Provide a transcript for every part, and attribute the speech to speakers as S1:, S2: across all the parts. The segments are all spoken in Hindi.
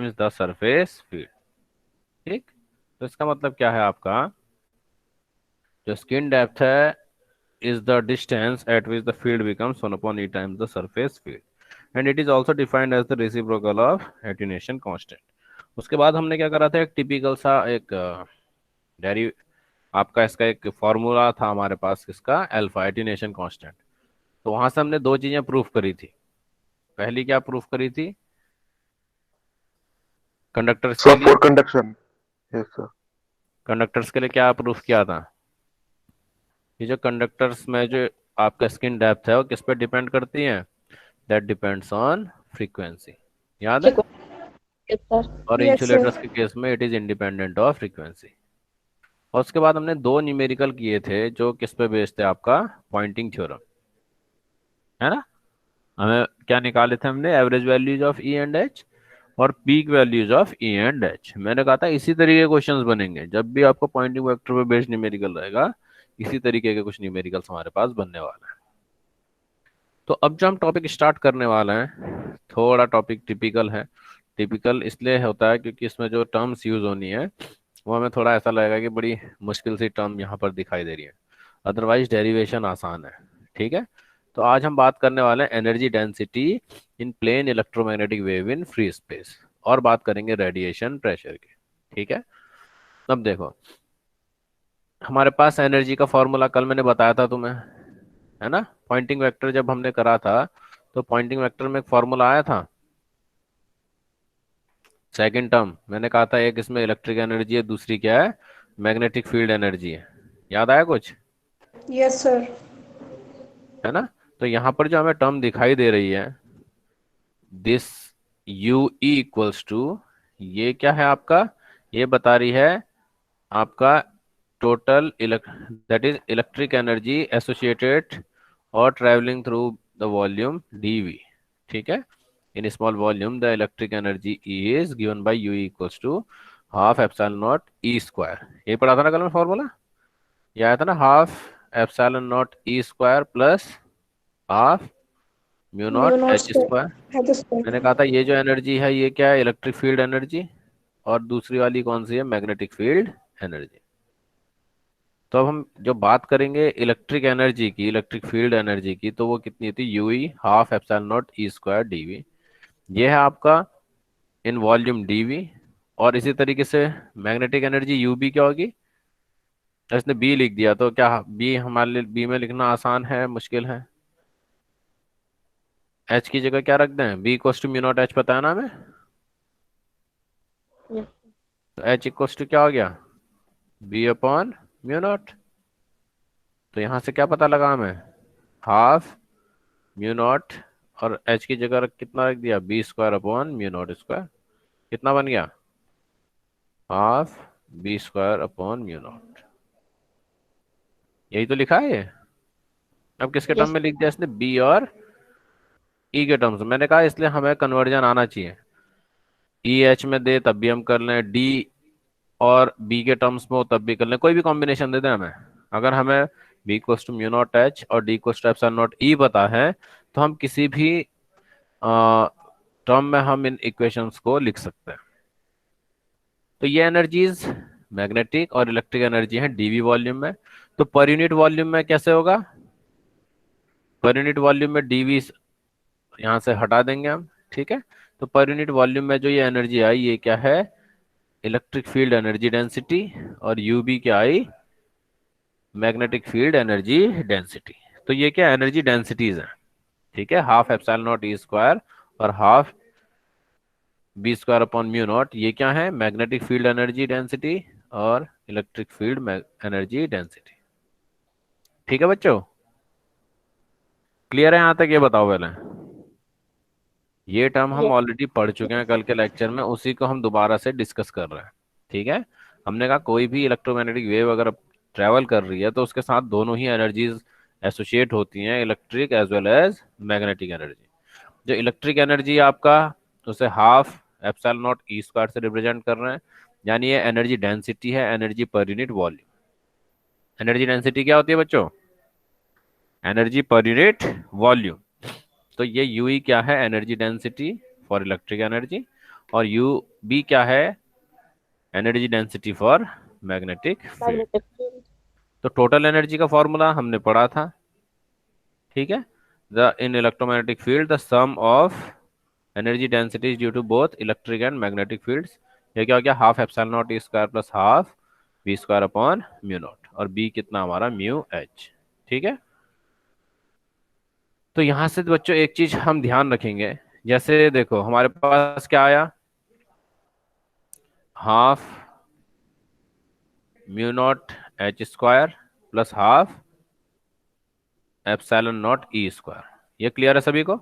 S1: Times the surface field. ठीक, तो इसका मतलब क्या है आपका, जो स्किन डेप्थ है is the distance at which the field becomes 1 upon e times the surface field, and it is also defined as the reciprocal of attenuation constant। उसके बाद हमने क्या करा था, एक टिपिकल सा एक डेरी आपका इसका एक फॉर्मूला था हमारे पास, किसका, अल्फा, एटीन्यूएशन कांस्टेंट। तो वहां से हमने दो चीजें प्रूफ करी थी। पहली क्या प्रूफ करी थी, कंडक्टर्स के
S2: सर
S1: लिए,
S2: for conduction. Yes sir.
S1: Conductors के लिए क्या प्रूफ किया था, ये जो कंडक्टर्स में जो आपका स्किन डेप्थ है वो किस पे डिपेंड करती है, दैट डिपेंड्स ऑन फ्रीक्वेंसी, याद है।
S3: सर।
S1: और
S3: यस सर।
S1: इंसुलेटर्स के केस में it is independent of frequency. और उसके बाद हमने दो न्यूमेरिकल किए थे जो किस पे बेस्ड थे, आपका पॉइंटिंग थ्योरम, है ना। हमें क्या निकाले थे हमने, average values of E and H और peak values of E and H. मैंने कहा था इसी तरीके के क्वेश्चंस बनेंगे जब भी आपको पॉइंटिंग वेक्टर पे बेस्ड न्यूमेरिकल रहेगा, इसी तरीके के कुछ न्यूमेरिकल्स हमारे पास बनने वाले हैं। तो अब जो हम टॉपिक स्टार्ट करने वाले हैं, थोड़ा टॉपिक टिपिकल है। टिपिकल इसलिए होता है क्योंकि इसमें जो टर्म्स यूज होनी है वो हमें थोड़ा ऐसा लगेगा कि बड़ी मुश्किल सी टर्म यहाँ पर दिखाई दे रही है, अदरवाइज डेरिवेशन आसान है। ठीक है, तो आज हम बात करने वाले हैं energy density in plane electromagnetic wave in free space, और बात करेंगे रेडिएशन प्रेशर की। ठीक है, अब देखो, हमारे पास एनर्जी का फॉर्मूला कल मैंने बताया था तुम्हें, है ना। पॉइंटिंग वेक्टर जब हमने करा था तो पॉइंटिंग वेक्टर में एक फॉर्मूला आया था। सेकंड टर्म मैंने कहा था, एक इसमें इलेक्ट्रिक एनर्जी है, दूसरी क्या है, मैग्नेटिक फील्ड एनर्जी है। याद आया कुछ,
S3: यस सर।
S1: है ना। तो यहाँ पर जो हमें टर्म दिखाई दे रही है, this U E equals to, ये क्या है आपका, ये बता रही है आपका total that is electric energy associated और travelling through the volume dV. ठीक है, in small volume the electric energy is given by U equals to half epsilon not E square. ये पढ़ा था ना कल में फॉर्मूला, ये आया था ना, half epsilon not E square plus half mu
S3: mu
S1: not
S3: not
S1: H square.
S3: Square है तो
S1: मैंने
S3: स्क्वायर।
S1: कहा था ये जो एनर्जी है ये क्या है, इलेक्ट्रिक फील्ड एनर्जी, और दूसरी वाली कौन सी है, मैग्नेटिक फील्ड एनर्जी। तो अब हम जो बात करेंगे इलेक्ट्रिक एनर्जी की, इलेक्ट्रिक फील्ड एनर्जी की, तो वो कितनी थी, U E half epsilon not E square DV. ये है आपका इन वॉल्यूम डीवी। और इसी तरीके से मैग्नेटिक एनर्जी यू बी क्या होगी, इसने बी लिख दिया तो क्या बी हमारे लिए, बी में लिखना आसान है मुश्किल है, एच की जगह क्या रख दें, B equals to mu not H, पता है ना हमें। तो एच इक्वल्स टू क्या हो गया, बी अपॉन म्यू नॉट। तो यहाँ से क्या पता लगा हमें, हाफ म्यू नॉट, और एच की जगह कितना रख दिया, B square upon mu nought square. कितना बन गया, half B square upon mu nought. यही तो लिखा है ये। अब किसके टर्म
S3: यस।
S1: में लिख दिया इसने, बी और ई के टर्म्स में। मैंने कहा इसलिए हमें कन्वर्जन आना चाहिए, ई एच में दे तब भी हम कर लें, डी और बी के टर्म्स में हो तब भी कर लें, कोई भी कॉम्बिनेशन दे दें हमें। अगर हमें B equals to mu not H और D equals to epsilon not E पता है, तो हम किसी भी टर्म में हम इन इक्वेशंस को लिख सकते हैं। तो ये एनर्जीज मैग्नेटिक और इलेक्ट्रिक एनर्जी है डीवी वॉल्यूम में। तो पर यूनिट वॉल्यूम में कैसे होगा, पर यूनिट वॉल्यूम में डीवी यहाँ से हटा देंगे हम। ठीक है, तो पर यूनिट वॉल्यूम में जो ये एनर्जी आई ये क्या है, इलेक्ट्रिक फील्ड एनर्जी डेंसिटी, और यूबी क्या आई, मैग्नेटिक फील्ड एनर्जी डेंसिटी। तो ये क्या एनर्जी डेंसिटीज हैं। ठीक है, half epsilon not E square और half B square upon mu naught, ये क्या है, मैग्नेटिक फील्ड एनर्जी डेंसिटी और इलेक्ट्रिक फील्ड एनर्जी डेंसिटी। ठीक है बच्चों, क्लियर है यहाँ तक, ये बताओ पहले। ये टर्म हम
S3: यस।
S1: ऑलरेडी पढ़ चुके हैं कल के लेक्चर में, उसी को हम दोबारा से डिस्कस कर रहे हैं। ठीक है, हमने कहा कोई भी इलेक्ट्रोमैग्नेटिक वेव अगर ट्रेवल कर रही है तो उसके साथ दोनों ही एनर्जीज एसोसिएट होती हैं, electric as well as magnetic energy. जो इलेक्ट्रिक एनर्जी आपका, उसे half epsilon not E square से रिप्रेजेंट कर रहे हैं, यानी ये एनर्जी डेंसिटी है, energy per unit volume. Energy density क्या होती है बच्चों, एनर्जी पर यूनिट वॉल्यूम। तो ये यू ई क्या है, energy density for electric energy, और यू बी क्या है, energy density for magnetic field.
S3: Magnetic field.
S1: तो टोटल एनर्जी का फॉर्मूला हमने पढ़ा था, ठीक है। The in electromagnetic field the sum of energy densities due to both electric and magnetic fields, ये क्या हो गया, half epsilon not E square plus half V square upon mu nought, और बी कितना हमारा म्यू एच, ठीक है। तो यहां से बच्चों एक चीज हम ध्यान रखेंगे, जैसे देखो हमारे पास क्या आया, half mu not H square plus half epsilon not E square, ये क्लियर है सभी को।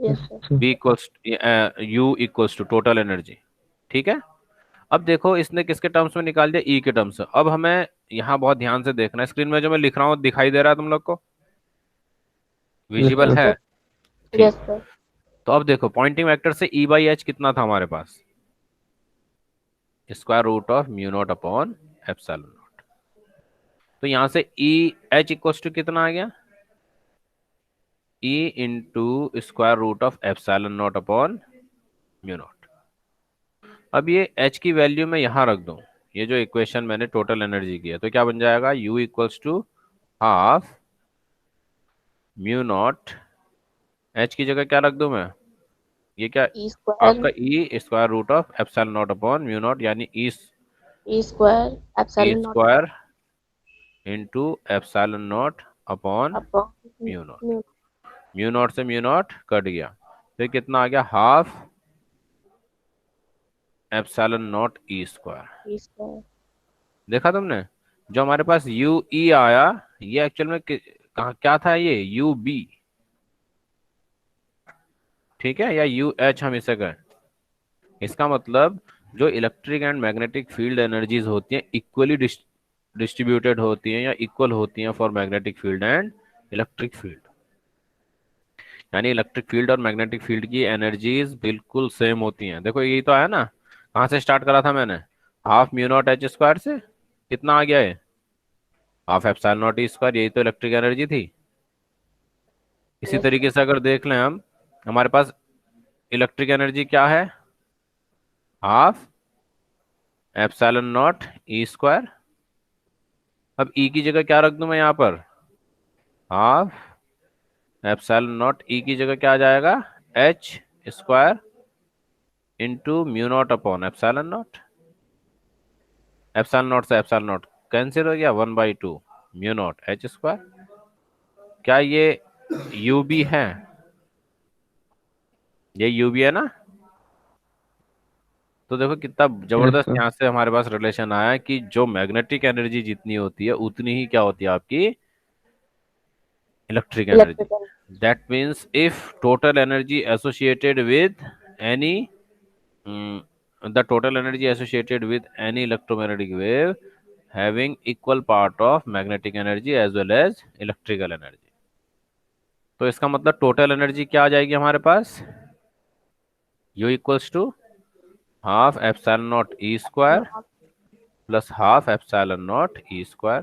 S3: Yes sir.
S1: B equals U equals to total energy, ठीक है। अब देखो इसने किसके टर्म्स में निकाल दिया, ई के टर्म्स में। अब हमें यहाँ बहुत ध्यान से देखना है, स्क्रीन में जो मैं लिख रहा हूँ दिखाई दे रहा है तुम लोग को, विजिबल है, ठीक।
S3: Yes sir.
S1: तो अब देखो पॉइंटिंग वेक्टर से ई बाई एच कितना था हमारे पास, square root of mu not upon epsilon not. तो यहाँ से ई एच इक्वल्स टू कितना आ गया, E into square root of epsilon not upon mu nought. अब ये एच की वैल्यू मैं यहाँ रख दूं, ये जो इक्वेशन मैंने टोटल एनर्जी की है, तो क्या बन जाएगा, U equals to half mu not, H की जगह क्या रख दूं मैं, ये क्या,
S3: ई स्क्वायर।
S1: आपका E square root of epsilon not upon mu naught, यानी
S3: E square
S1: E
S3: epsilon naught
S1: square into epsilon not upon
S3: upon
S1: mu naught.
S3: Mu.
S1: Mu naught से म्यू नॉट कट गया, फिर कितना आ गया, half epsilon not E square.
S3: E square.
S1: देखा तुमने, जो हमारे पास यू ई आया, ये एक्चुअल में कहाँ क्या था, ये यू बी, ठीक है, या यू एच हम इसे कहें। इसका मतलब जो electric and magnetic field energies होती हैं इक्वली डिस्ट्रीब्यूटेड होती हैं या इक्वल होती हैं for magnetic field and electric field, यानी इलेक्ट्रिक फील्ड और मैग्नेटिक फील्ड की एनर्जीज बिल्कुल सेम होती हैं। देखो यही तो आया ना, कहाँ से स्टार्ट करा था मैंने, half mu not H square से, कितना आ गया है, half epsilon not E square, यही तो इलेक्ट्रिक एनर्जी थी। इसी
S3: यस
S1: तरीके से अगर देख लें हम, हमारे पास इलेक्ट्रिक एनर्जी क्या है, half epsilon not E square. अब ई की जगह क्या रख दूं मैं यहाँ पर, हाफ एप्सिलॉन नॉट, ई की जगह क्या आ जाएगा, H square into mu naught upon epsilon nought. Epsilon naught से एप्सिलॉन नॉट कैंसिल हो गया, 1/2 म्यू नॉट एच स्क्वायर। क्या ये यू बी है, ये यू बी है ना। तो देखो कितना
S2: यस
S1: जबरदस्त
S2: सर।
S1: यहाँ से हमारे पास रिलेशन आया है कि जो मैग्नेटिक एनर्जी जितनी होती है उतनी ही क्या होती है आपकी electric energy.
S3: Electrical.
S1: That means if total energy associated with any the total energy associated with any electromagnetic wave having equal part of magnetic energy as well as electrical energy। तो इसका मतलब टोटल एनर्जी क्या आ जाएगी हमारे पास, U equals to half epsilon not E square plus half epsilon not E square.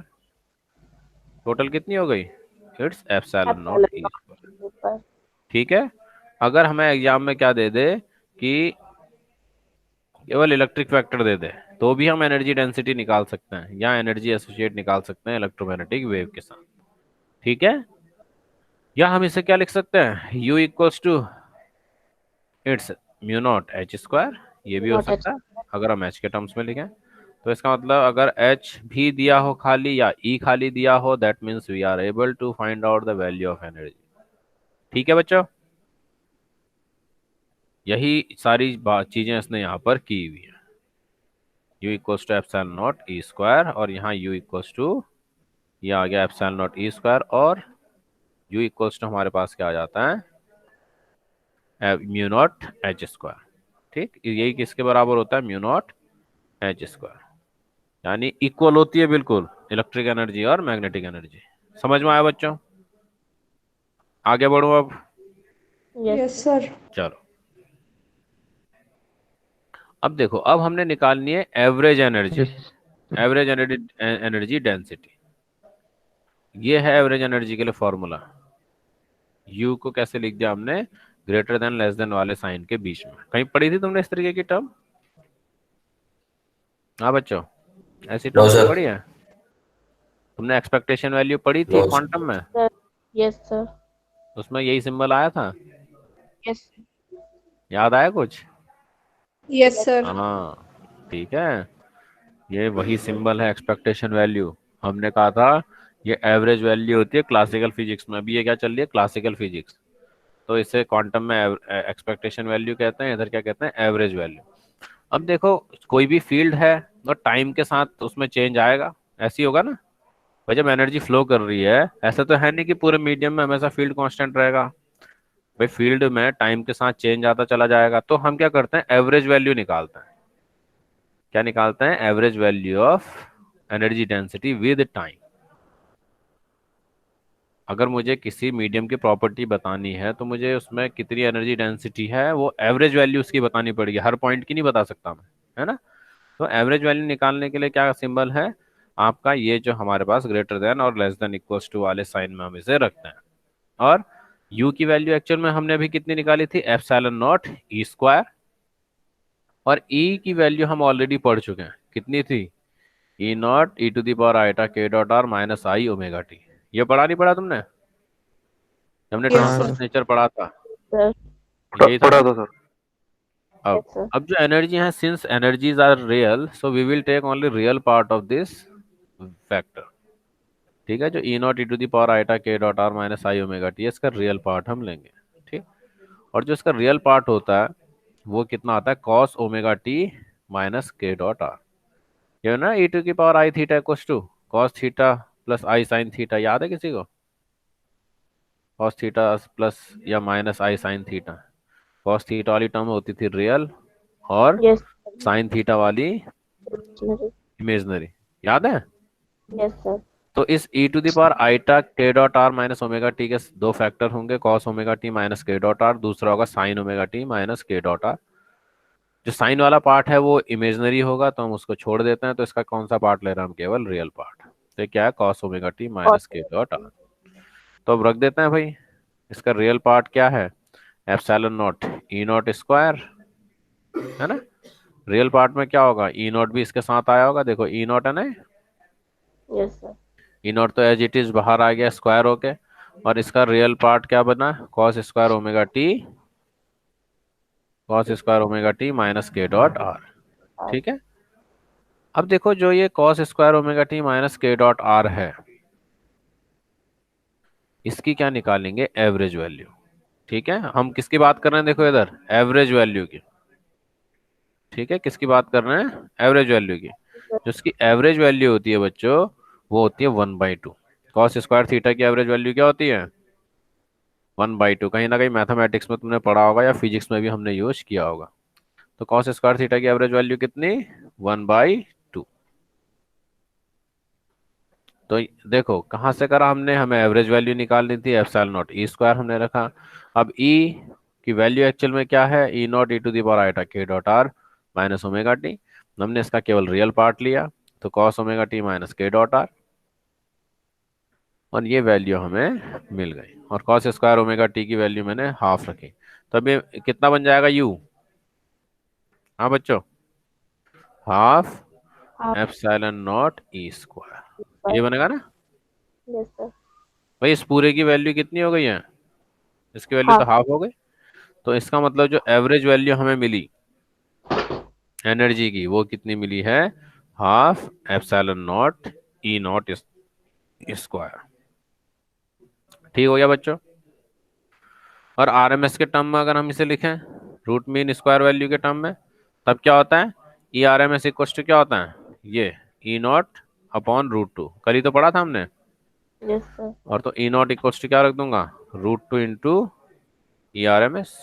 S1: Total कितनी हो गई, it's epsilon nought
S3: epsilon
S1: E square,
S3: nought ऊपर।
S1: ठीक है। अगर हमें एग्जाम में क्या दे दे कि केवल इलेक्ट्रिक फैक्टर दे दे, तो भी हम एनर्जी डेंसिटी निकाल सकते हैं या एनर्जी एसोसिएट निकाल सकते हैं इलेक्ट्रोमैग्नेटिक वेव के साथ, ठीक है। या हम इसे क्या लिख सकते हैं, U equals to it's mu not H square, ये भी हो
S3: नॉट एच।
S1: सकता है अगर हम एच के टर्म्स में लिखें। तो इसका मतलब अगर एच भी दिया हो खाली या ई खाली दिया हो, that means we are able to find out the value of energy, ठीक है बच्चों। यही सारी चीजें इसने यहाँ पर की हुई है, U equals to epsilon not E square, और यहाँ U इक्वल्स टू, ये आ गया एप्सिलॉन नॉट ई स्क्वायर, और U इक्वल्स टू हमारे पास क्या आ जाता है, म्यू नॉट एच स्क्वायर, ठीक। यही किसके बराबर होता है, म्यू नॉट एच स्क्वायर, यानी इक्वल होती है बिल्कुल इलेक्ट्रिक एनर्जी और मैग्नेटिक एनर्जी। समझ में आया बच्चों, आगे बढ़ो अब,
S3: यस
S4: यस सर।
S1: चलो। अब देखो, अब हमने निकालनी है average energy,
S2: yes.
S1: Average energy density. ये है एवरेज एनर्जी के लिए फॉर्मूला। U को कैसे लिख दिया हमने, ग्रेटर देन लेस देन वाले साइन के बीच में। कहीं पढ़ी थी तुमने इस तरीके की टर्म? हाँ बच्चों, ऐसी
S4: नो
S1: टर्म कोई
S4: सर।
S1: पढ़ी है? तुमने एक्सपेक्टेशन वैल्यू पढ़ी थी
S4: नो
S1: क्वांटम में?
S3: Sir. Yes, sir.
S1: उसमें यही सिंबल आया था,
S3: Yes.
S1: याद आया कुछ?
S5: Yes sir.
S1: हाँ ठीक है, ये वही सिंबल है एक्सपेक्टेशन वैल्यू। हमने कहा था ये एवरेज वैल्यू होती है क्लासिकल फिजिक्स में। अभी ये क्या चल रही है, क्लासिकल फिजिक्स। तो इसे क्वांटम में एक्सपेक्टेशन वैल्यू कहते हैं, इधर क्या कहते हैं, एवरेज वैल्यू। अब देखो, कोई भी फील्ड है और टाइम के साथ उसमें चेंज आएगा, ऐसे ही होगा ना भाई। जब एनर्जी फ्लो कर रही है, ऐसा तो है नहीं कि पूरे मीडियम में हमेशा फील्ड कांस्टेंट रहेगा भाई। फील्ड में टाइम के साथ चेंज आता चला जाएगा। तो हम क्या करते हैं, एवरेज वैल्यू निकालते हैं। क्या निकालते हैं? Average value of energy density with time. अगर मुझे किसी मीडियम की प्रॉपर्टी बतानी है तो मुझे उसमें कितनी एनर्जी डेंसिटी है वो एवरेज वैल्यू उसकी बतानी पड़ेगी, हर पॉइंट की नहीं बता सकता मैं, है ना। तो एवरेज वैल्यू निकालने के लिए क्या सिंबल है आपका, ये जो हमारे पास ग्रेटर देन और लेस देन इक्वल्स टू वाले साइन में हम इसे रखते हैं। और u की वैल्यू एक्चुअल में हमने अभी कितनी निकाली थी, एप्सिलॉन नॉट ई स्क्वायर। और e की वैल्यू हम ऑलरेडी पढ़ चुके हैं, कितनी थी, E naught E to the power eta K dot R minus I omega T. ये पढ़ा नहीं पढ़ा तुमने? हमने
S5: यस
S2: हाँ
S1: ट्रांसवर्स
S5: सर।
S1: नेचर पढ़ा था,
S3: Sir.
S1: यही था
S2: पढ़ा
S1: ना।
S2: था सर।
S1: अब
S3: Yes, sir.
S1: अब जो एनर्जी है, since energies are real, so we will take only real part of this factor. ठीक है, जो E naught E to the power eta K dot R minus I omega T, इसका रियल पार्ट हम लेंगे। ठीक। और जो इसका रियल पार्ट होता है वो कितना आता है, cos omega T minus K dot R. ये ना ई टू की power I theta equals to cos theta plus I sine theta, याद है किसी को? कॉस थीटा प्लस या minus I sine theta. Cos theta वाली टर्म होती थी रियल, और
S3: Yes.
S1: साइन थीटा वाली
S3: Imaginary.
S1: इमेजनरी, याद है?
S3: Yes, sir.
S1: तो इस e to the power eta K dot R minus omega T के दो फैक्टर होंगे, cos omega T minus K dot are, दूसरा होगा sine omega T minus K dot are. जो साइन वाला पार्ट है वो इमेजनरी होगा तो हम उसको छोड़ देते हैं, तो इसका कौन सा पार्ट ले रहे हैं हम, केवल रियल पार्ट। तो ये क्या है, cos omega T minus K dot are. तो अब रख देते हैं भाई, इसका रियल पार्ट क्या है, epsilon not E not square, है ना। रियल पार्ट में क्या होगा, ई नॉट भी इसके साथ आया होगा, देखो ई नॉट है ना,
S3: Yes, sir.
S1: ई नॉट तो एज इट इज बाहर आ गया स्क्वायर होके। और इसका रियल पार्ट क्या बना, cos square omega T, cos square omega T minus K dot are. ठीक है। अब देखो, जो ये cos square omega T minus K dot are है, इसकी क्या निकालेंगे, एवरेज वैल्यू। ठीक है, हम किसकी बात कर रहे हैं, देखो इधर एवरेज वैल्यू की। ठीक है, किसकी बात कर रहे हैं, एवरेज वैल्यू की। जो इसकी एवरेज वैल्यू होती है बच्चों, वो होती है 1/2। कॉस स्क्वायर थीटा की एवरेज वैल्यू क्या होती है, 1/2। कहीं ना कहीं मैथमेटिक्स में तुमने पढ़ा होगा या फिजिक्स में भी हमने यूज किया होगा। तो कॉस स्क्वायर थीटा की एवरेज वैल्यू कितनी, 1/2। तो देखो कहाँ से करा हमने, हमें एवरेज वैल्यू निकालनी थी, एप्सिलॉन नॉट ई स्क्वायर हमने रखा। अब ई की वैल्यू एक्चुअल में क्या है, E naught E to the power eta K dot R minus omega T. हमने इसका केवल रियल पार्ट लिया, तो cos omega T minus K dot R, और ये वैल्यू हमें मिल गई। और कॉस स्क्वायर ओमेगा टी की वैल्यू मैंने हाफ रखी। तो अब ये कितना बन जाएगा यू, हाँ बच्चों, half
S3: Half.
S1: Epsilon not E square, ये
S3: Square.
S1: बनेगा ना
S3: Yes, sir.
S1: भाई। इस पूरे की वैल्यू कितनी हो गई है, इसकी वैल्यू तो
S3: Half.
S1: हाफ हो गई। तो इसका मतलब जो एवरेज वैल्यू हमें मिली एनर्जी की, वो कितनी मिली है, half epsilon not E not square. ठीक हो गया बच्चों। और आरएमएस के टर्म में अगर हम इसे लिखें, रूट मीन स्क्वायर वैल्यू के टर्म में, तब क्या होता है, E R M S equal to क्या होता है, ये ई नॉट अपॉन रूट 2। कल ही तो पढ़ा था हमने।
S3: Yes, sir.
S1: और तो ई नॉट इक्वल टू क्या रख दूंगा, root 2 into E R M S.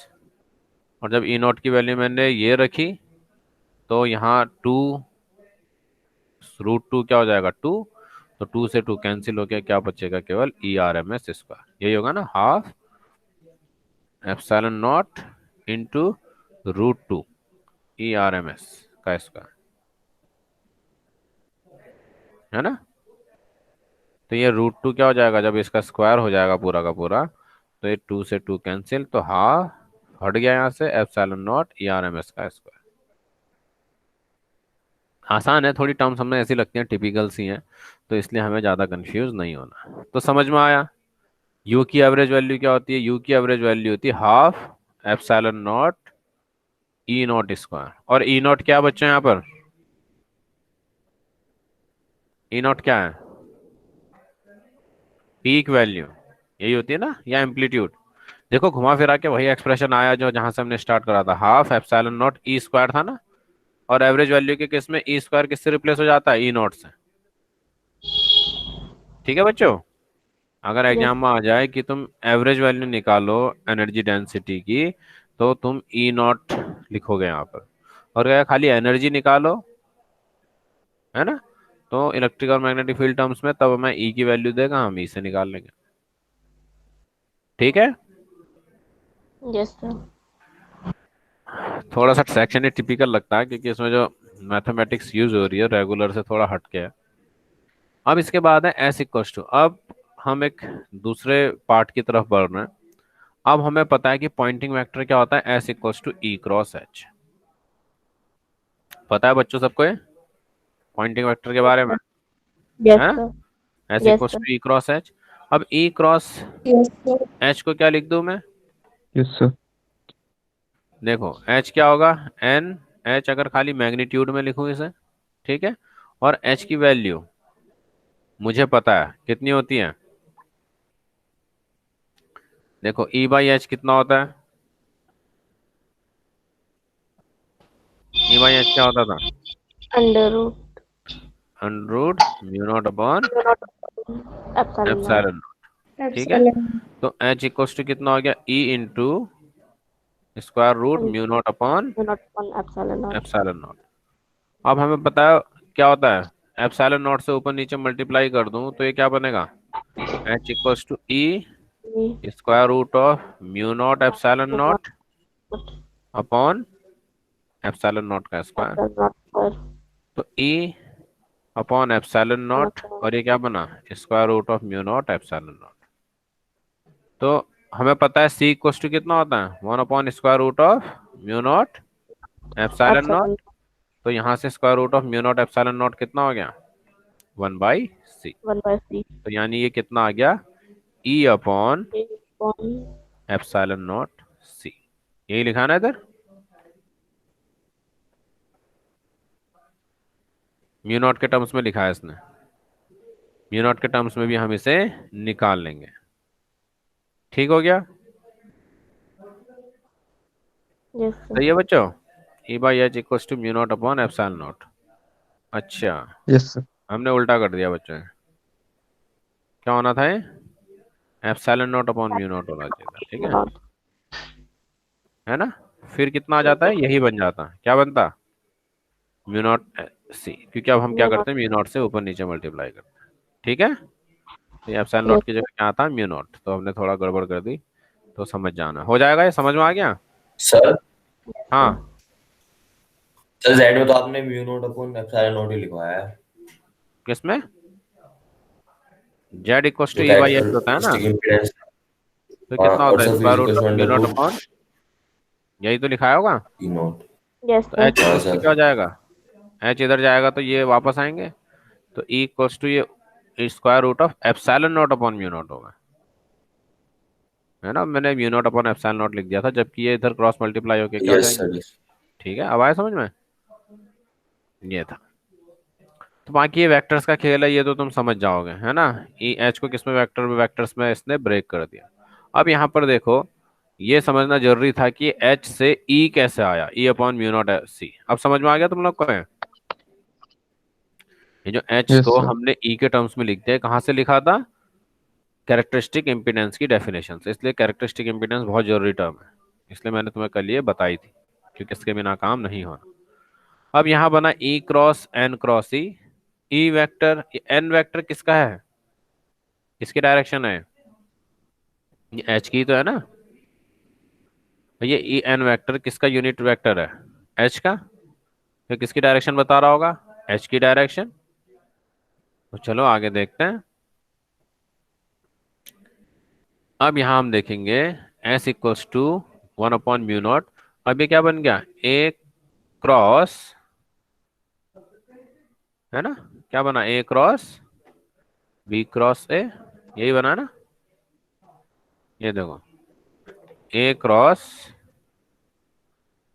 S1: और जब ई नॉट की वैल्यू मैंने ये रखी, तो यहाँ रूट 2 क्या हो जाएगा, 2। तो 2 से 2 कैंसिल हो गया, क्या बचेगा, केवल E R M S square. यही होगा ना, half epsilon not into root 2 E R M S का स्क्वायर, है ना। तो ये रूट 2 क्या हो जाएगा, जब इसका स्क्वायर हो जाएगा पूरा का पूरा, तो ये 2 से 2 कैंसिल, तो हाफ हट गया यहाँ से epsilon not E R M S का स्क्वायर। आसान है, थोड़ी टर्म्स हमें ऐसी लगती हैं टिपिकल सी हैं, तो इसलिए हमें ज़्यादा कंफ्यूज नहीं होना। तो समझ में आया। यू की एवरेज वैल्यू क्या होती है? यू की एवरेज वैल्यू होती है half epsilon not E not square. और ई नॉट क्या बच्चे यहाँ पर? ई नॉट क्या है? पीक वैल्यू, यही होती है ना, या एम्पलीट्यूड। देखो घुमा फिरा के वही एक्सप्रेशन आया जो जहां से हमने स्टार्ट करा था, half epsilon not E square था ना। और एवरेज वैल्यू के केस में ई स्क्वायर किससे रिप्लेस हो जाता है? ई नॉट से। ठीक है बच्चों, अगर
S3: यस
S1: एग्जाम में आ जाए कि तुम एवरेज वैल्यू निकालो एनर्जी डेंसिटी की, तो तुम ई नॉट लिखोगे यहाँ पर। और क्या, खाली एनर्जी निकालो, है ना, तो इलेक्ट्रिक और मैग्नेटिक फील्ड टर्म्स में तब हमें ई की वैल्यू देगा, हम ई से निकाल लेंगे। ठीक है।
S3: Yes sir.
S1: थोड़ा सा सेक्शन ही टिपिकल लगता है क्योंकि इसमें जो मैथमेटिक्स यूज हो रही है रेगुलर से थोड़ा हट के है। अब इसके बाद है एस इक्वल्स टू। अब हम एक दूसरे पार्ट की तरफ बढ़ रहे हैं। अब हमें पता है कि पॉइंटिंग वेक्टर क्या होता है, S equals to E cross H. पता है बच्चों सबको ये पॉइंटिंग वेक्टर के बारे में?
S3: यस
S1: है
S3: sir.
S1: S
S3: yes
S1: equals
S3: sir.
S1: To E cross एच। अब ई क्रॉस
S5: Yes, sir.
S1: एच को क्या लिख दूं मैं?
S2: Yes, sir.
S1: देखो एच क्या होगा, एन एच, अगर खाली मैग्नीट्यूड में लिखूं इसे, ठीक है। और एच की वैल्यू मुझे पता है कितनी होती है। देखो ई बाई एच कितना होता है? ई बाई एच क्या होता था?
S3: Under root
S1: under root mu not upon
S3: nought epsilon nought
S1: epsilon. ठीक है,
S5: Epsilon.
S1: तो एच इक्वल्स टू कितना हो गया, E into square root mu not upon
S3: nought on epsilon nought.
S1: Epsilon nought. अब हमें पता है क्या होता है, एप्सिलॉन नॉट से ऊपर नीचे मल्टीप्लाई कर दूं तो ये क्या बनेगा, H equals to E square root of mu not epsilon not upon epsilon nought का स्क्वायर।
S3: एप्सिलॉन नॉट पर
S1: तो ई अपॉन एप्सिलॉन नॉट, और ये क्या बना, square root of mu not epsilon not. तो हमें पता है सी इक्वल्स टू कितना होता है, one upon square root of mu not epsilon nought.
S3: Epsilon
S1: तो यहाँ से square root of mu not epsilon nought कितना हो गया, 1/c।
S3: 1/c
S1: तो यानी ये कितना आ गया, E upon
S3: upon
S1: epsilon naught C. यही लिखा ना इधर, म्यू नॉट के टर्म्स में लिखा है इसने। म्यू नॉट के टर्म्स में भी हम इसे निकाल लेंगे। ठीक हो गया,
S3: यस
S1: सही है बच्चों। E by H equals to mu not upon epsilon naught. अच्छा,
S2: Yes, sir.
S1: हमने उल्टा कर दिया बच्चों, क्या होना था ये, epsilon not upon mu not होना चाहिए था। ठीक है,
S3: नॉट।
S1: है ना। फिर कितना आ जाता है, यही बन जाता, क्या बनता, म्यू नॉट सी, क्योंकि अब हम क्या करते हैं, म्यू नॉट से ऊपर नीचे मल्टीप्लाई करते हैं। ठीक है, तो ये एप्सिलॉन
S3: यस
S1: नॉट की जगह क्या आता है, म्यू नॉट, तो हमने थोड़ा गड़बड़ कर दी। तो समझ जाना, हो जाएगा, ये समझ में आ गया।
S4: सर
S1: हाँ,
S4: सर जेड में तो आपने mu naught upon epsilon not ही लिखवाया है,
S1: किसमें, जेड इक्वल्स टू
S4: जो
S1: ई बाई एच होता है ना,
S4: कैरेक्टरिस्टिक इम्पीडेंस।
S1: तो
S4: हाँ,
S1: कितना
S4: और
S1: होता है,
S4: sir
S1: square root
S4: physical
S1: of mu
S4: under
S1: nought
S4: root
S1: upon, यही तो लिखाया होगा।
S4: E nought.
S3: यस
S1: तो
S3: सर।
S1: एच
S4: हाँ
S1: इक्वल्स टू
S4: सर।
S1: क्या हो जाएगा, एच इधर जाएगा तो ये वापस आएंगे, तो ई इक्वल्स टू ये square root of epsilon not upon mu nought होगा, है ना। मैंने mu not upon epsilon nought लिख दिया था, जबकि ये इधर क्रॉस मल्टीप्लाई होके क्या हो
S4: यस
S1: जाएंगे।
S4: Sir, yes.
S1: ठीक है, अब आया समझ में, ये था। तो बाकी ये वेक्टर्स का खेल है, ये तो तुम समझ जाओगे, है ना। ई एच को किसमें, वेक्टर में, वेक्टर्स में इसने ब्रेक कर दिया। अब यहाँ पर देखो, ये समझना जरूरी था कि एच से ई कैसे आया, ई अपॉन म्यू नॉट सी। अब समझ में आ गया तुम लोग को है? ये जो एच
S2: Yes,
S1: को
S2: sir.
S1: हमने ई के टर्म्स में लिख दिया, कहाँ से लिखा था, कैरेक्टरिस्टिक इम्पीडेंस की डेफिनेशन से। इसलिए कैरेक्टरिस्टिक इम्पीडेंस बहुत जरूरी टर्म है, इसलिए मैंने तुम्हें कल ये बताई थी, क्योंकि इसके बिना काम नहीं होना। अब यहाँ बना ई क्रॉस एन क्रॉस ई। ई वेक्टर, एन वेक्टर किसका है, किसकी डायरेक्शन है, ये एच की तो है ना। ये ई एन वेक्टर किसका यूनिट वेक्टर है, एच का। तो किसकी डायरेक्शन बता रहा होगा, एच की डायरेक्शन। तो चलो आगे देखते हैं। अब यहां हम देखेंगे S equals to one upon mu nought. अब ये क्या बन गया, ए क्रॉस, है ना, क्या बना, ए क्रॉस बी क्रॉस ए, यही बना ना, ये देखो ए क्रॉस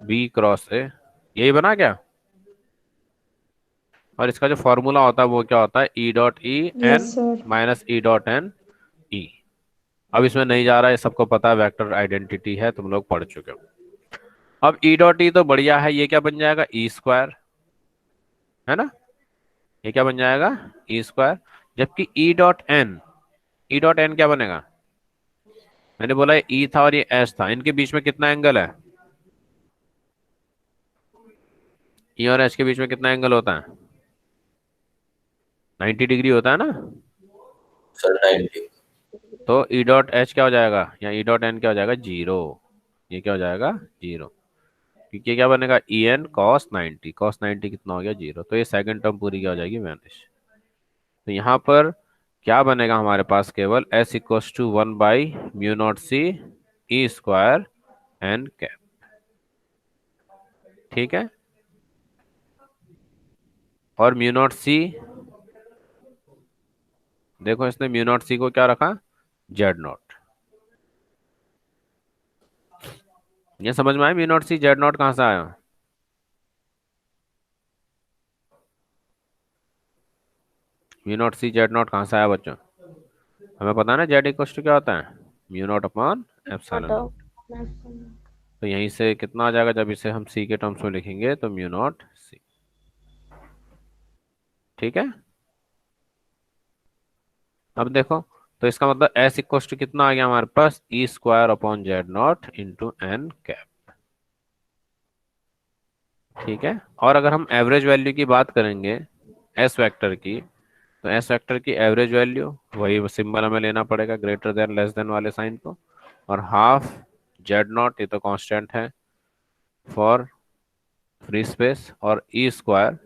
S1: बी क्रॉस ए, यही बना क्या। और इसका जो फॉर्मूला होता है वो क्या होता है, E dot E
S5: Yes,
S1: N
S5: sir.
S1: Minus E dot N E. अब इसमें नहीं जा रहा है, सबको पता है, वेक्टर आइडेंटिटी है, तुम लोग पढ़ चुके हो। अब ई डॉट ई तो बढ़िया है, ये क्या बन जाएगा, ई स्क्वायर, है ना, ये क्या बन जाएगा, ई स्क्वायर। जबकि ई डॉट एन क्या बनेगा, मैंने बोला ई था और ये एस था, इनके बीच में कितना एंगल है, ई और एस के बीच में कितना एंगल होता है, 90 डिग्री होता है ना।
S4: सर 90।
S1: तो ई डॉट एच क्या हो जाएगा, या ई डॉट एन क्या हो जाएगा, जीरो, ये क्या हो जाएगा, जीरो, क्योंकि ये क्या बनेगा, ई एन कॉस 90, कॉस 90 कितना हो गया, जीरो। तो ये सेकंड टर्म पूरी क्या हो जाएगी, वैनिश। तो यहाँ पर क्या बनेगा हमारे पास, केवल S equals to 1/μ0c E square N cap, ठीक है। और μ0c, देखो इसने μ0c को क्या रखा, जेड नॉट। ये समझ में आया, μ0c जेड नॉट कहाँ से आया, μ0c जेड नॉट कहाँ से आया बच्चों, हमें पता है ना जेड इक्वस टू क्या होता है, μ0 अपॉन एप्सिलॉन नॉट। तो यहीं से कितना आ जाएगा, जब इसे हम सी के टर्म्स में लिखेंगे तो μ0c, ठीक है। अब देखो, तो इसका मतलब एस इक्वल टू कितना आ गया हमारे पास, E square upon Z naught into N cap, ठीक है। और अगर हम एवरेज वैल्यू की बात करेंगे एस वेक्टर की, तो एस वेक्टर की एवरेज वैल्यू वही सिंबल हमें लेना पड़ेगा, ग्रेटर देन लेस देन वाले साइन को, और हाफ जेड नॉट, ये तो कांस्टेंट है फॉर फ्री स्पेस, और ई स्क्वायर,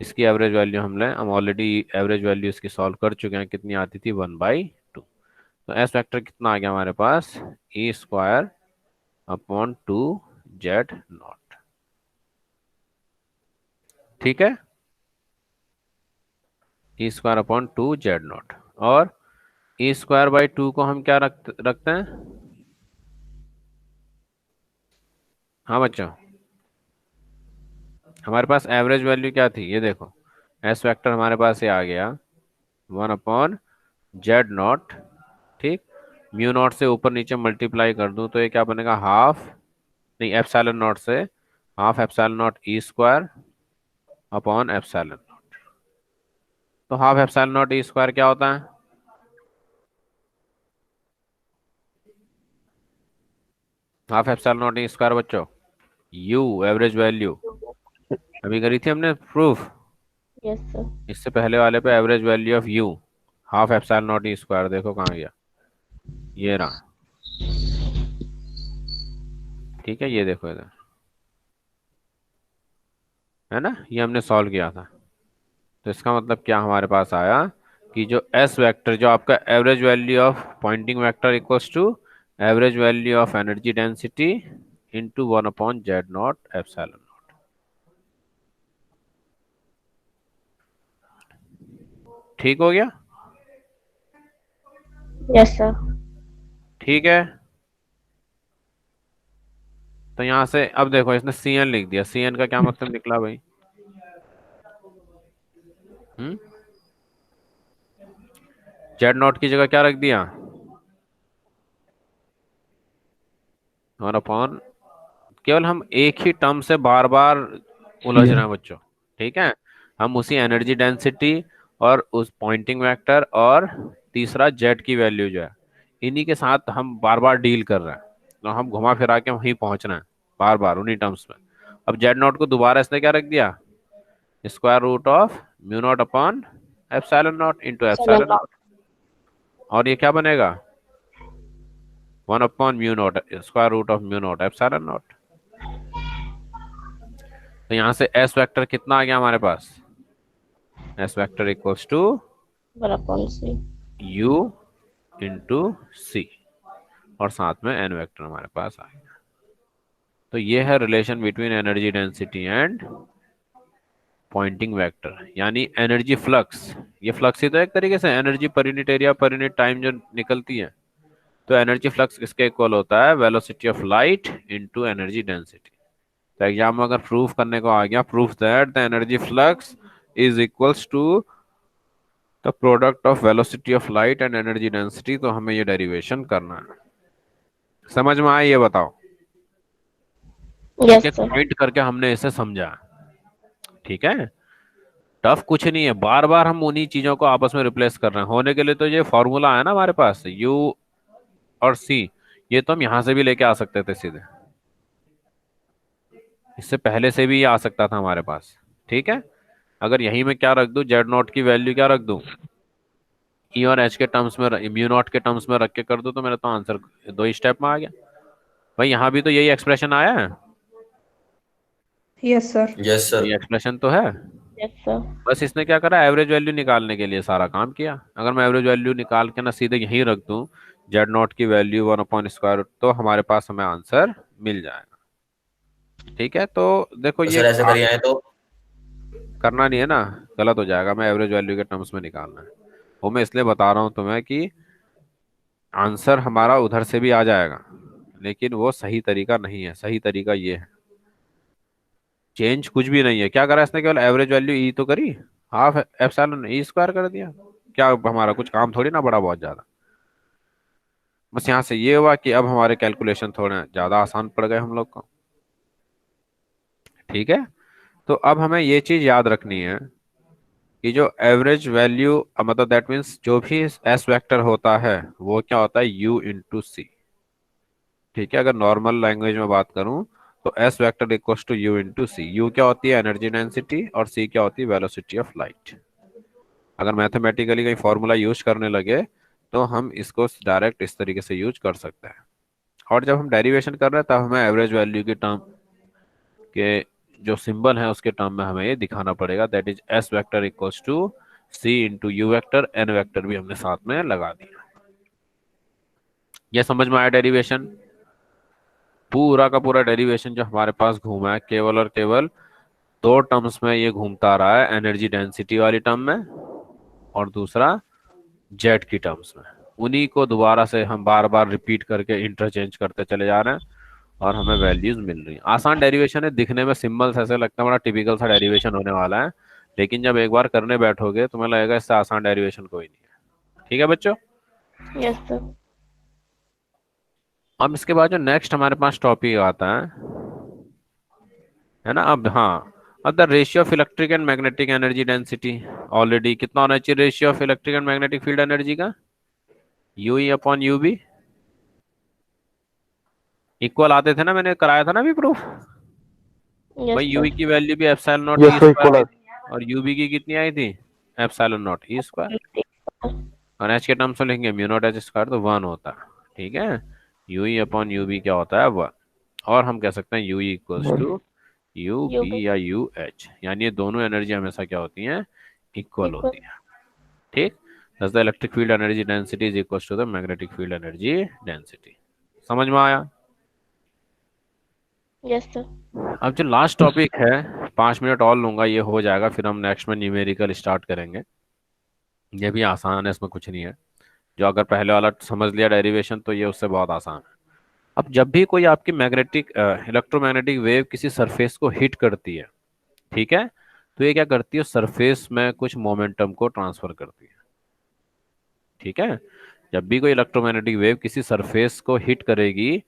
S1: इसकी एवरेज वैल्यू हम ऑलरेडी एवरेज वैल्यू इसकी सॉल्व कर चुके हैं, कितनी आती थी, 1/2। तो एस वेक्टर कितना आ गया हमारे पास, E square upon 2 Z not, ठीक है, ई स्क्वायर अपॉन 2 जेड नॉट। और ई स्क्वायर बाई 2 को हम क्या रखते हैं, हाँ बच्चों, हमारे पास एवरेज वैल्यू क्या थी, ये देखो एस वेक्टर हमारे पास ये आ गया 1/जेड नॉट, ठीक। म्यू नॉट से ऊपर नीचे मल्टीप्लाई कर दूं तो ये क्या बनेगा, हाफ, नहीं एप्सिलॉन नॉट से half epsilon not E square upon epsilon not. तो half epsilon not E square क्या होता है, half epsilon not E square बच्चों, यू एवरेज वैल्यू, अभी करी थी हमने प्रूफ,
S3: यस सर।
S1: इससे पहले वाले पे average value of you, half epsilon not E square, देखो कहाँ गया, ये रहा, ठीक है, ये देखो इधर, है ना, ये हमने सॉल्व किया था। तो इसका मतलब क्या हमारे पास आया, कि जो एस वेक्टर, जो आपका average value of Poynting vector equals to average value of energy density into 1/जेड नॉट एप्सिलॉन नॉट, ठीक हो गया,
S3: यस सर।
S1: ठीक है। तो यहां से अब देखो, इसने सी एन लिख दिया, सी एन का क्या मतलब निकला भाई, जेड नॉट की जगह क्या रख दिया, 1/, केवल हम एक ही टर्म से बार बार उलझ रहे हैं बच्चों, ठीक है। हम उसी एनर्जी डेंसिटी और उस पॉइंटिंग वेक्टर और तीसरा जेड की वैल्यू जो है, इन्हीं के साथ हम बार बार डील कर रहे हैं, तो हम घुमा फिरा के वहीं पहुंच रहे हैं बार बार उन्हीं टर्म्स में। अब जेड नॉट को दोबारा इसने क्या रख दिया, square root of mu not upon epsilon not into epsilon naught, और ये क्या बनेगा, 1/म्यू naught square root of mu not epsilon not. तो यहां से एस वेक्टर कितना आ गया हमारे पास, S vector equals to
S3: 1/c।
S1: U into C, और साथ में एन वेक्टर हमारे पास आ गया, तो ये है relation between energy density and Poynting vector, यानी एनर्जी फ्लक्स। ये फ्लक्स ही तो एक तरीके से energy per unit area per unit time जो निकलती है, तो एनर्जी फ्लक्स किसके इक्वल होता है, velocity of light into energy density. तो एग्जाम में अगर प्रूफ करने को आ गया, proof that the energy flux is equals to the product of velocity of light and energy density, तो हमें ये डेरिवेशन करना है। समझ में आया, ये बताओ।
S3: Yes,
S1: एक एक
S3: sir.
S1: पॉइंट करके हमने इसे समझा, ठीक है। टफ कुछ नहीं है, बार बार हम उन्हीं चीजों को आपस में रिप्लेस कर रहे हैं। होने के लिए तो ये फॉर्मूला है ना हमारे पास, U और C, ये तो हम यहां से भी लेके आ सकते थे सीधे, इससे पहले से भी ये आ सकता था हमारे पास, ठीक है। अगर यहीं में क्या रख दूं, जेड नॉट की वैल्यू क्या रख दूं, ई और एच के टर्म्स में, म्यू नॉट के टर्म्स में रख के कर दूं, तो मेरा तो आंसर दो ही स्टेप में आ गया। भाई यहाँ भी तो यही एक्सप्रेशन आया है,
S5: Yes, sir.
S4: Yes sir.
S1: ये एक्सप्रेशन तो है।
S3: Yes, sir.
S1: बस इसने क्या करा, एवरेज वैल्यू निकालने के लिए सारा काम किया। अगर मैं एवरेज वैल्यू निकाल के ना सीधे यहीं रख दूं, जेड नॉट की वैल्यू 1/स्क्वायर, तो हमारे पास हमें आंसर मिल जाएगा, ठीक है। तो देखो
S4: तो
S1: ये
S4: सर ऐसे करिए आए तो
S1: करना नहीं है ना, गलत हो जाएगा, मैं एवरेज वैल्यू के टर्म्स में निकालना है। वो मैं इसलिए बता रहा हूँ तुम्हें कि आंसर हमारा उधर से भी आ जाएगा, लेकिन वो सही तरीका नहीं है। सही तरीका ये है, चेंज कुछ भी नहीं है। क्या करा इसने, केवल एवरेज वैल्यू ई तो करी, हाफ एप्सिलॉन ई स्क्वायर कर दिया। क्या हमारा कुछ काम थोड़ी ना बड़ा बहुत ज्यादा। बस यहाँ से ये हुआ कि अब हमारे कैलकुलेशन थोड़े ज्यादा आसान पड़ गए हम लोग को, ठीक है। तो अब हमें ये चीज याद रखनी है कि जो एवरेज वैल्यू, मतलब दैट मीन्स जो भी एस वेक्टर होता है वो क्या होता है, यू इंटू सी, ठीक है। अगर नॉर्मल लैंग्वेज में बात करूं तो S vector equals to U into C. U क्या होती है, एनर्जी डेंसिटी, और सी क्या होती है, वेलोसिटी ऑफ लाइट। अगर मैथमेटिकली कहीं फॉर्मूला यूज करने लगे तो हम इसको डायरेक्ट इस तरीके से यूज कर सकते हैं। और जब हम डेरिवेशन कर रहे हैं तब हमें एवरेज वैल्यू के टर्म के जो सिंबल है उसके टर्म में हमें ये दिखाना पड़ेगा, that is S vector equals to C into U vector, N vector भी हमने साथ में लगा दिया। ये समझ में आया डेरिवेशन, पूरा का पूरा डेरिवेशन जो हमारे पास घूमा है, केवल और केवल दो टर्म्स में ये घूमता रहा है, एनर्जी डेंसिटी वाली टर्म में और दूसरा जेट की टर्म्स में। उन्हीं को दोबारा से हम बार बार रिपीट करके इंटरचेंज करते चले जा रहे हैं और हमें वैल्यूज मिल रही हैं। आसान डेरिवेशन है, दिखने में सिंबल्स ऐसे लगता है बड़ा टिपिकल सा डेरिवेशन होने वाला है, लेकिन जब एक बार करने बैठोगे तुम्हें लगेगा इससे आसान डेरिवेशन कोई नहीं है, ठीक है बच्चों।
S3: Yes, sir.
S1: अब इसके बाद जो नेक्स्ट हमारे पास टॉपिक आता है ना, अब हाँ, अब the ratio of electric and magnetic energy density. Already कितना होना चाहिए ratio of electric and magnetic field energy का, U E upon U B equal आते थे ना, मैंने कराया था ना अभी प्रूफ।
S3: Yes,
S1: भाई
S3: sir.
S1: यूवी की वैल्यू भी epsilon naught
S2: yes
S1: E
S2: sir,
S1: square
S2: equal
S1: आई थी, और यूबी की कितनी आई थी, एप्सिलॉन नॉट ई स्क्वायर, और एच के टर्म्स में लिखेंगे म्यू नॉट एच स्क्वायर, तो 1 होता है, ठीक है। U E upon U B क्या होता है, 1। और हम कह सकते हैं U E equals to U
S3: UB
S1: B या यू एच, यानी ये दोनों एनर्जी हमेशा क्या होती हैं, इक्वल
S3: equal.
S1: होती है, ठीक। Thus the electric field energy density is equals to the magnetic field energy density. समझ में आया।
S3: Yes, sir.
S1: अब जो लास्ट टॉपिक है, 5 मिनट और लूंगा, ये हो जाएगा, फिर हम नेक्स्ट में न्यूमेरिकल स्टार्ट करेंगे। ये भी आसान है, इसमें कुछ नहीं है। जो अगर पहले वाला समझ लिया डेरिवेशन तो ये उससे बहुत आसान है। अब जब भी कोई आपकी मैग्नेटिक इलेक्ट्रोमैग्नेटिक वेव किसी सरफेस को हिट करती है, ठीक है, तो ये क्या करती है, सरफेस में कुछ मोमेंटम को ट्रांसफर करती है, ठीक है। जब भी कोई इलेक्ट्रोमैग्नेटिक वेव किसी सरफेस को हिट करेगी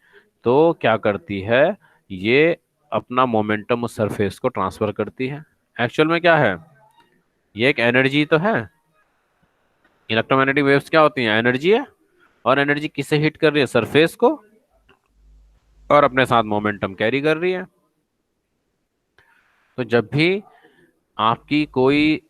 S1: तो क्या करती है, ये अपना मोमेंटम उस सरफेस को ट्रांसफर करती है। एक्चुअल में क्या है, ये एक एनर्जी तो है। इलेक्ट्रोमैग्नेटिक वेव्स क्या होती हैं, एनर्जी है, और एनर्जी किसे हिट कर रही है, सरफेस को, और अपने साथ मोमेंटम कैरी कर रही है। तो जब भी आपकी कोई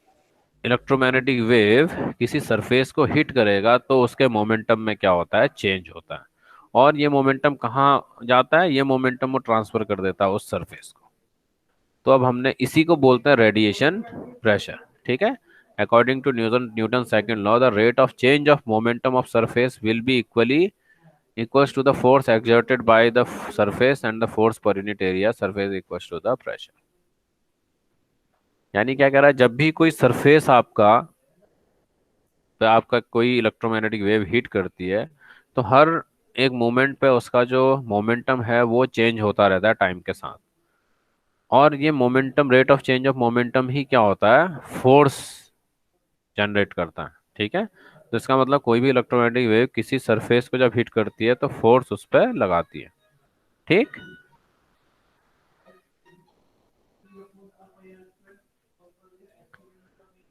S1: इलेक्ट्रोमैग्नेटिक वेव किसी सरफेस को हिट करेगा तो उसके मोमेंटम में क्या होता है, चेंज होता है। और ये मोमेंटम कहाँ जाता है, ये मोमेंटम वो ट्रांसफर कर देता है उस सरफेस को। तो अब हमने इसी को बोलते हैं रेडिएशन प्रेशर, ठीक है। According to Newton second law, the rate of change of momentum of surface will be equally equals to the force exerted by the surface and the force per unit area surface equals to the pressure। यानी क्या कह रहा है, जब भी कोई सरफेस आपका पे आपका कोई इलेक्ट्रोमैग्नेटिक वेव हिट करती है तो हर एक मोमेंट पे उसका जो मोमेंटम है वो चेंज होता रहता है टाइम के साथ। और ये momentum, rate of change of momentum ही क्या होता है, फोर्स जनरेट करता है। ठीक है, तो इसका मतलब कोई भी इलेक्ट्रोमैग्नेटिक वेव किसी सरफेस को जब हिट करती है तो फोर्स उस पर लगाती है। ठीक,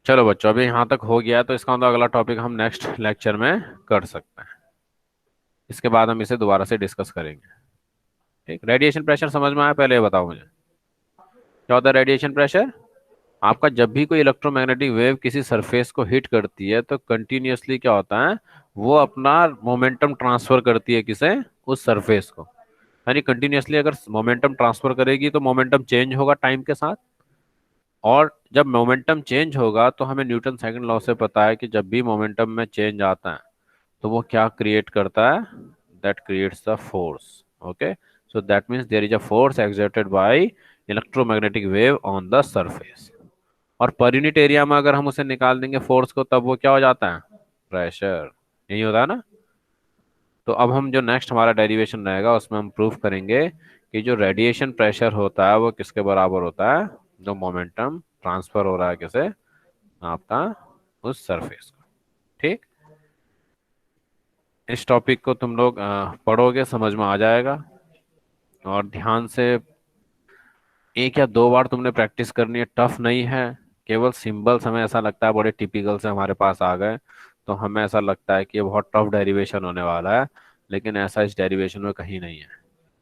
S1: चलो बच्चों अभी यहाँ तक हो गया, तो इसका मतलब अगला टॉपिक हम नेक्स्ट लेक्चर में कर सकते हैं। इसके बाद हम इसे दोबारा से डिस्कस करेंगे। ठीक, रेडिएशन प्रेशर समझ में आया? पहले ये बताओ मुझे क्या होता है रेडिएशन प्रेशर। आपका जब भी कोई इलेक्ट्रोमैग्नेटिक वेव किसी सरफेस को हिट करती है तो कंटिन्यूअसली क्या होता है, वो अपना मोमेंटम ट्रांसफर करती है किसे, उस सरफेस को। यानी कंटिन्यूअसली अगर मोमेंटम ट्रांसफर करेगी तो मोमेंटम चेंज होगा टाइम के साथ। और जब मोमेंटम चेंज होगा तो हमें न्यूटन सेकंड लॉ से पता है कि जब भी मोमेंटम में चेंज आता है तो वो क्या क्रिएट करता है, that creates the force. Okay, so that means there is a force exerted by electromagnetic wave on the surface. और पर यूनिट एरिया में अगर हम उसे निकाल देंगे फोर्स को, तब वो क्या हो जाता है, प्रेशर। यही होता है ना। तो अब हम जो नेक्स्ट हमारा डेरिवेशन रहेगा उसमें हम प्रूव करेंगे कि जो रेडिएशन प्रेशर होता है वो किसके बराबर होता है, जो मोमेंटम ट्रांसफर हो रहा है किसे, आपका उस सरफेस को। ठीक, इस टॉपिक को तुम लोग पढ़ोगे, समझ में आ जाएगा। और ध्यान से एक या दो बार तुमने प्रैक्टिस करनी है, टफ नहीं है। केवल सिंबल्स हमें ऐसा लगता है बड़े टिपिकल से हमारे पास आ गए तो हमें ऐसा लगता है कि ये बहुत टफ डेरिवेशन होने वाला है, लेकिन ऐसा इस डेरिवेशन में कहीं नहीं है।